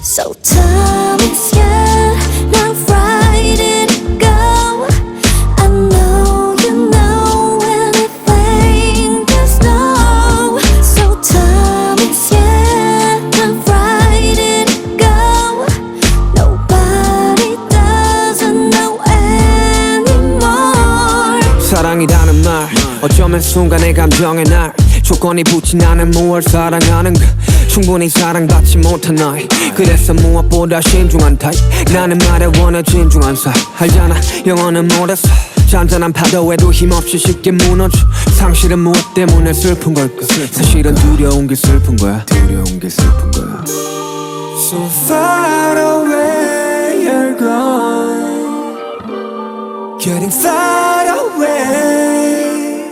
So time is yeah, now right it go. I know you know anything there's no. So time is yeah, now right it go. Nobody doesn't know anymore. 사랑이라는 말 어쩌면 순간의 감정의 날 조건이 붙진 않은 무얼 사랑하는가 충분히 사랑받지 못한 나이 그래서 무엇보다 신중한 타입 나는 말에 원해 진중한 사 알잖아 영어는 못했어 잔잔한 파도에도 힘없이 쉽게 무너져 상실은 무엇 때문에 슬픈 걸까 사실은 두려운 게 슬픈 거야 두려운 게 슬픈 거야 So far away you're gone Getting far away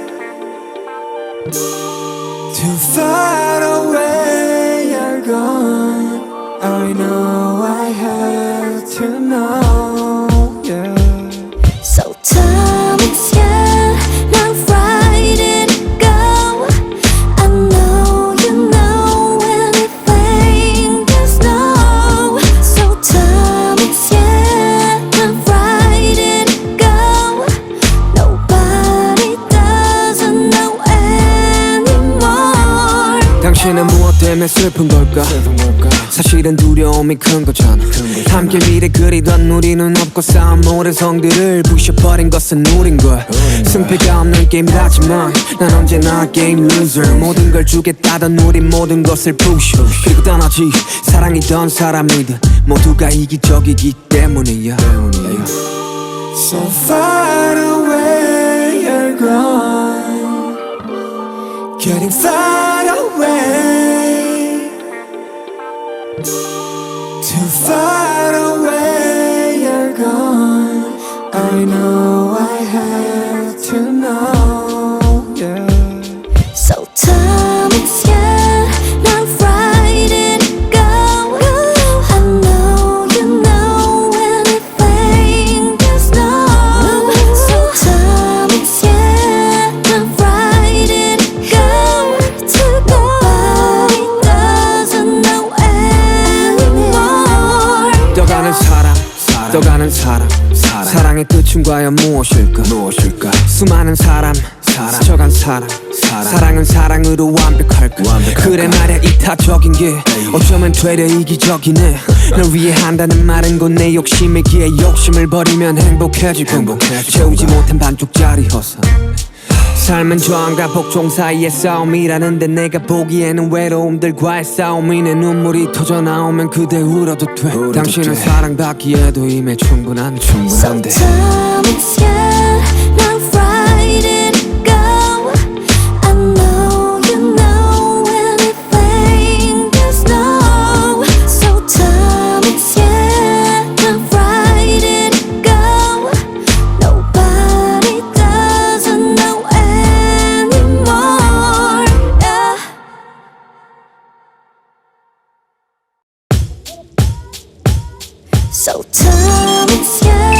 Too far away you're gone I know I have to know yeah. So time is yeah, now right it go. I know you know anything there's no. So time is yeah, now right it go. Nobody doesn't know anymore. 당신은 무엇 때문에 슬픈 걸까? 사실은 두려움이 큰 거잖아 함께 미래 그리던 우리는 없고 쌓은 모든 성들을 부셔버린 것은 우린 걸 승패가 없는 게임이라지만 난 언제나 게임 루저 모든 걸 주겠다던 우린 모든 것을 부셔 그리고 떠나지 사랑이던 사람이든 모두가 이기적이기 때문이야 So far away you're gone Getting far away Too far away you're gone I know I have to know yeah. So time is yeah, now right it go. I know you know anything there's no. So time is yeah, now right it go. Nobody doesn't know anymore. 떠가는 사람 떠가는 사람 사랑의 끝은 과연 무엇일까 수많은 사람 스쳐간 사랑 사랑은 사랑으로 완벽할까 그래 말야 이타적인 게 어쩌면 되려 이기적이네 널 위해 한다는 말은 곧 내 욕심이기에 욕심을 버리면 행복해지고 채우지 못한 반쪽짜리 허상 삶은 저항과 복종 사이의 싸움이라는데 내가 보기에는 외로움들과의 싸움이 내 눈물이 터져나오면 그대 울어도 돼 당신은 사랑받기에도 이미 충분한데 So time is yeah, now right it go. I know you know anything there's no. So time is yeah, now right it go. Nobody doesn't know anymore yeah. So time is yeah